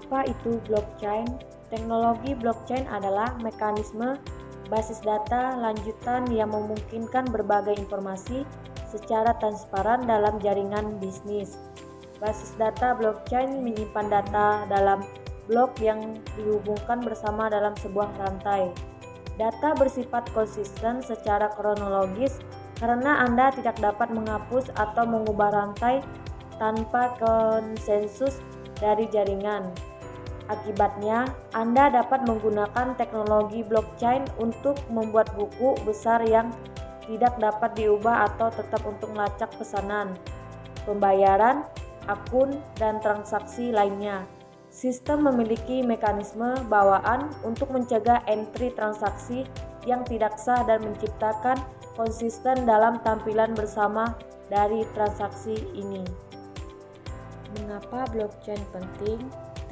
Apa itu blockchain? Teknologi blockchain adalah mekanisme basis data lanjutan yang memungkinkan berbagai informasi secara transparan dalam jaringan bisnis. Basis data blockchain menyimpan data dalam blok yang dihubungkan bersama dalam sebuah rantai. Data bersifat konsisten secara kronologis karena Anda tidak dapat menghapus atau mengubah rantai tanpa konsensus dari jaringan. Akibatnya, Anda dapat menggunakan teknologi blockchain untuk membuat buku besar yang tidak dapat diubah atau tetap untuk melacak pesanan, pembayaran, akun, dan transaksi lainnya. Sistem memiliki mekanisme bawaan untuk mencegah entry transaksi yang tidak sah dan menciptakan konsisten dalam tampilan bersama dari transaksi ini. Mengapa blockchain penting?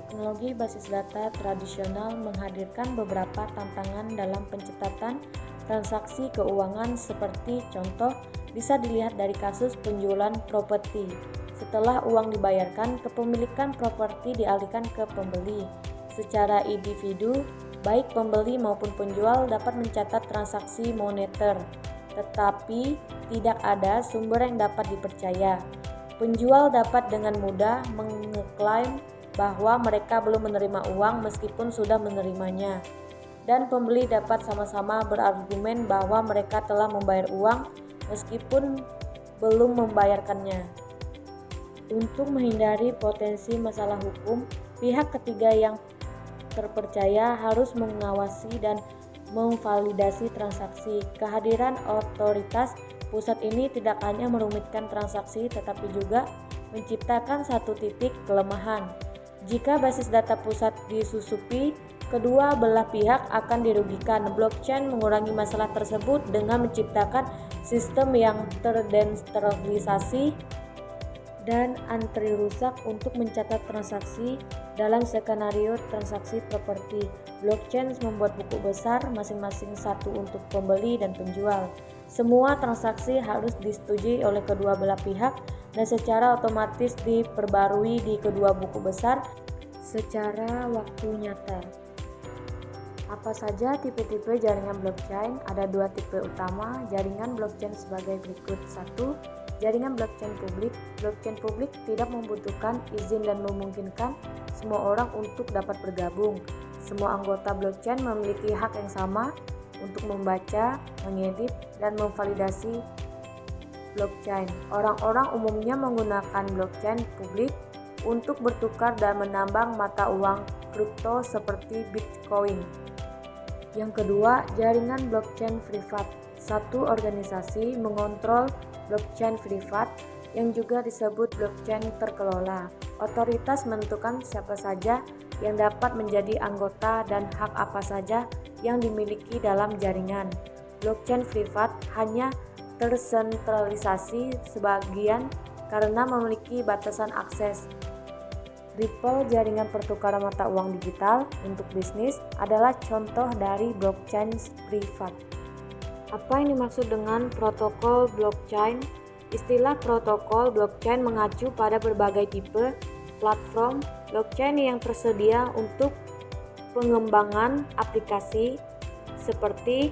Teknologi basis data tradisional menghadirkan beberapa tantangan dalam pencatatan transaksi keuangan seperti contoh bisa dilihat dari kasus penjualan properti. Setelah uang dibayarkan, kepemilikan properti dialihkan ke pembeli. Secara individu, baik pembeli maupun penjual dapat mencatat transaksi moneter, tetapi tidak ada sumber yang dapat dipercaya. Penjual dapat dengan mudah mengeklaim bahwa mereka belum menerima uang meskipun sudah menerimanya, dan pembeli dapat sama-sama berargumen bahwa mereka telah membayar uang meskipun belum membayarkannya. Untuk menghindari potensi masalah hukum, pihak ketiga yang terpercaya harus mengawasi dan memvalidasi transaksi. Kehadiran otoritas pusat ini tidak hanya merumitkan transaksi tetapi juga menciptakan satu titik kelemahan. Jika basis data pusat disusupi, kedua belah pihak akan dirugikan. Blockchain mengurangi masalah tersebut dengan menciptakan sistem yang terdesentralisasi dan anti rusak untuk mencatat transaksi dalam skenario transaksi properti. Blockchain membuat buku besar masing-masing satu untuk pembeli dan penjual. Semua transaksi harus disetujui oleh kedua belah pihak dan secara otomatis diperbarui di kedua buku besar secara waktu nyata. Apa saja tipe-tipe jaringan blockchain? Ada dua tipe utama jaringan blockchain sebagai berikut. 1. Jaringan blockchain publik. Blockchain publik tidak membutuhkan izin dan memungkinkan semua orang untuk dapat bergabung. Semua anggota blockchain memiliki hak yang sama untuk membaca, mengedit, dan memvalidasi blockchain. Orang-orang umumnya menggunakan blockchain publik untuk bertukar dan menambang mata uang kripto seperti Bitcoin. Yang kedua, jaringan blockchain privat. Satu organisasi mengontrol blockchain privat yang juga disebut blockchain terkelola. Otoritas menentukan siapa saja yang dapat menjadi anggota dan hak apa saja yang dimiliki dalam jaringan. Blockchain privat hanya tersentralisasi sebagian karena memiliki batasan akses. Ripple, jaringan pertukaran mata uang digital untuk bisnis, adalah contoh dari blockchain privat. Apa yang dimaksud dengan protokol blockchain? Istilah protokol blockchain mengacu pada berbagai tipe platform blockchain yang tersedia untuk pengembangan aplikasi seperti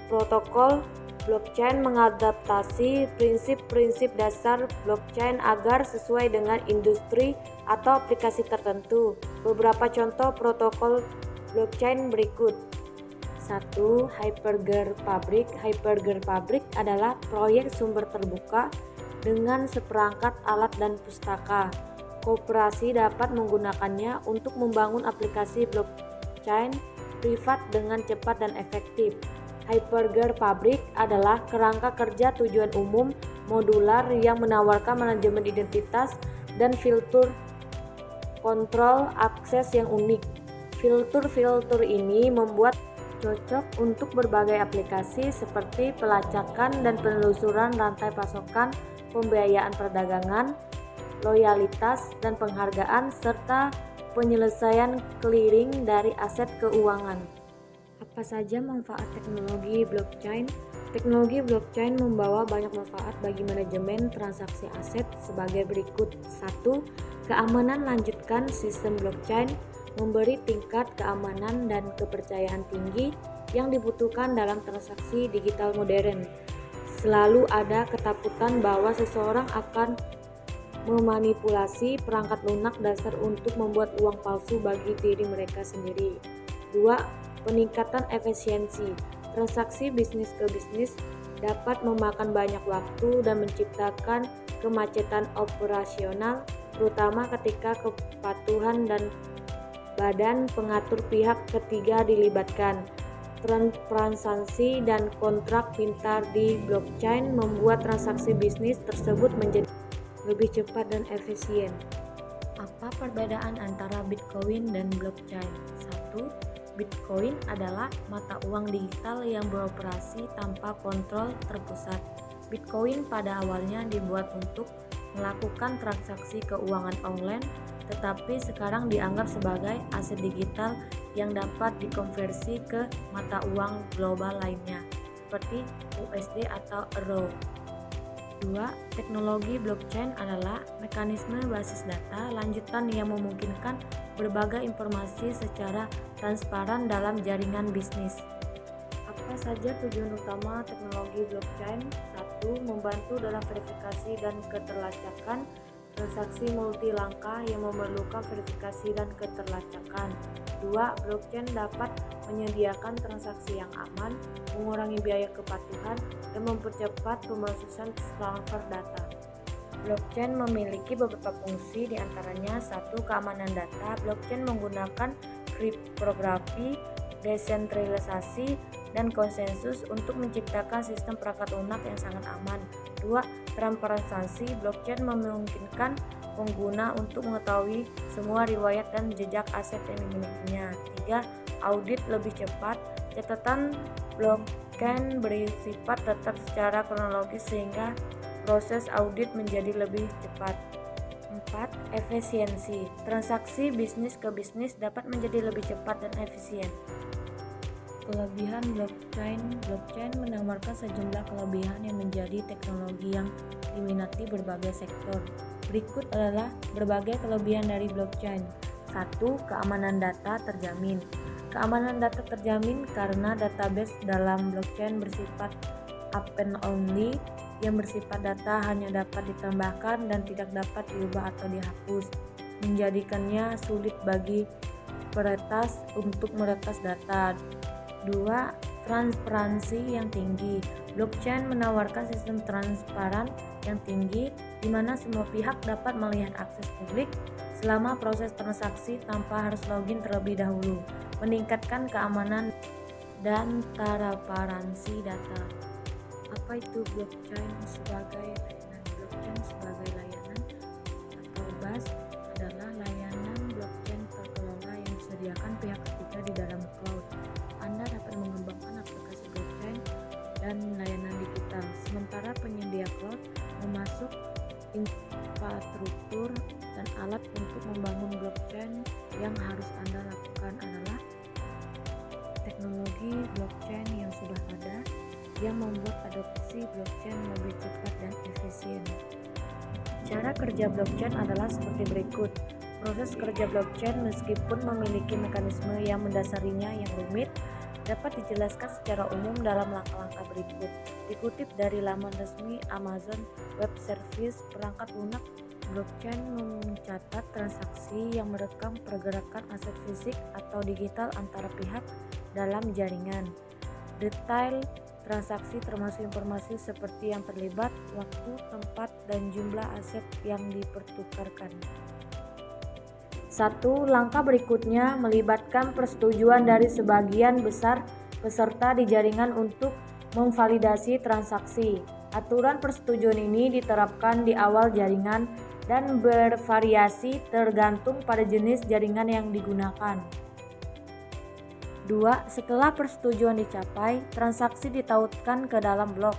protokol blockchain mengadaptasi prinsip-prinsip dasar blockchain agar sesuai dengan industri atau aplikasi tertentu. Beberapa contoh protokol blockchain berikut. 1. Hyperger Fabric. Hyperger Fabric adalah proyek sumber terbuka dengan seperangkat alat dan pustaka. Koperasi dapat menggunakannya untuk membangun aplikasi blockchain privat dengan cepat dan efektif. Hyperger Fabric adalah kerangka kerja tujuan umum modular yang menawarkan manajemen identitas dan fitur kontrol akses yang unik. Fitur-fitur ini membuat cocok untuk berbagai aplikasi seperti pelacakan dan penelusuran rantai pasokan, pembiayaan perdagangan, loyalitas dan penghargaan, serta penyelesaian clearing dari aset keuangan. Apa saja manfaat teknologi blockchain? Teknologi blockchain membawa banyak manfaat bagi manajemen transaksi aset sebagai berikut. 1. Keamanan lanjutkan sistem blockchain memberi tingkat keamanan dan kepercayaan tinggi yang dibutuhkan dalam transaksi digital modern. Selalu ada ketakutan bahwa seseorang akan memanipulasi perangkat lunak dasar untuk membuat uang palsu bagi diri mereka sendiri. 2. Peningkatan efisiensi. Transaksi bisnis ke bisnis dapat memakan banyak waktu dan menciptakan kemacetan operasional, terutama ketika kepatuhan dan badan pengatur pihak ketiga dilibatkan. Transaksi dan kontrak pintar di blockchain membuat transaksi bisnis tersebut menjadi lebih cepat dan efisien. Apa perbedaan antara Bitcoin dan blockchain? 1. Bitcoin adalah mata uang digital yang beroperasi tanpa kontrol terpusat. Bitcoin pada awalnya dibuat untuk melakukan transaksi keuangan online, tetapi sekarang dianggap sebagai aset digital yang dapat dikonversi ke mata uang global lainnya, seperti USD atau Euro. 2. Teknologi blockchain adalah mekanisme basis data lanjutan yang memungkinkan berbagai informasi secara transparan dalam jaringan bisnis. Apa saja tujuan utama teknologi blockchain? 1. Membantu dalam verifikasi dan keterlacakan transaksi multi langkah yang memerlukan verifikasi dan keterlacakan. 2. Blockchain dapat menyediakan transaksi yang aman, mengurangi biaya kepatuhan, dan mempercepat pemrosesan transfer data. Blockchain memiliki beberapa fungsi, diantaranya 1. Keamanan data. Blockchain menggunakan kriptografi, desentralisasi, dan konsensus untuk menciptakan sistem perangkat lunak yang sangat aman. 2. Transparansi. Blockchain memungkinkan pengguna untuk mengetahui semua riwayat dan jejak aset yang dimilikinya. 3. Audit lebih cepat. Catatan blockchain bersifat tetap secara kronologis sehingga proses audit menjadi lebih cepat. 4. Efisiensi. Transaksi bisnis ke bisnis dapat menjadi lebih cepat dan efisien. Kelebihan blockchain menawarkan sejumlah kelebihan yang menjadi teknologi yang diminati berbagai sektor. Berikut adalah berbagai kelebihan dari blockchain. 1. Keamanan data terjamin. Keamanan data terjamin karena database dalam blockchain bersifat append only, yang bersifat data hanya dapat ditambahkan dan tidak dapat diubah atau dihapus, menjadikannya sulit bagi peretas untuk meretas data. 2. Transparansi yang tinggi. Blockchain menawarkan sistem transparan yang tinggi di mana semua pihak dapat melihat akses publik selama proses transaksi tanpa harus login terlebih dahulu, meningkatkan keamanan dan transparansi data. Apa itu blockchain sebagai layanan? Blockchain sebagai layanan atau BaaS adalah layanan blockchain terkelola yang disediakan pihak ketiga di dalam cloud. Anda dapat mengembangkan aplikasi blockchain dan layanan digital, sementara penyedia cloud memasuk infrastruktur dan alat untuk membangun blockchain. Yang harus Anda lakukan adalah teknologi blockchain yang sudah ada yang membuat adopsi blockchain lebih cepat dan efisien. Cara kerja blockchain adalah seperti berikut. Proses kerja blockchain meskipun memiliki mekanisme yang mendasarinya yang rumit, dapat dijelaskan secara umum dalam langkah-langkah berikut. Dikutip dari laman resmi Amazon Web Services, perangkat lunak blockchain mencatat transaksi yang merekam pergerakan aset fisik atau digital antara pihak dalam jaringan. Detail transaksi termasuk informasi seperti yang terlibat, waktu, tempat, dan jumlah aset yang dipertukarkan. 1. Langkah berikutnya melibatkan persetujuan dari sebagian besar peserta di jaringan untuk memvalidasi transaksi. Aturan persetujuan ini diterapkan di awal jaringan dan bervariasi tergantung pada jenis jaringan yang digunakan. 2. Setelah persetujuan dicapai, transaksi ditautkan ke dalam blok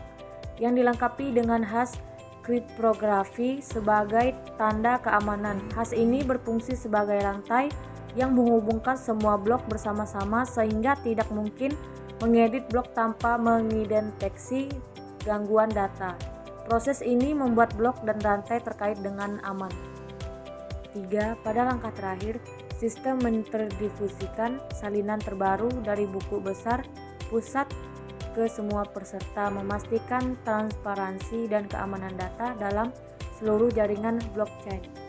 yang dilengkapi dengan hash kriptografi sebagai tanda keamanan. Hash ini berfungsi sebagai rantai yang menghubungkan semua blok bersama-sama sehingga tidak mungkin mengedit blok tanpa mengidenteksi gangguan data. Proses ini membuat blok dan rantai terkait dengan aman. ketiga, pada langkah terakhir, sistem menterdifusikan salinan terbaru dari buku besar pusat ke semua peserta, memastikan transparansi dan keamanan data dalam seluruh jaringan blockchain.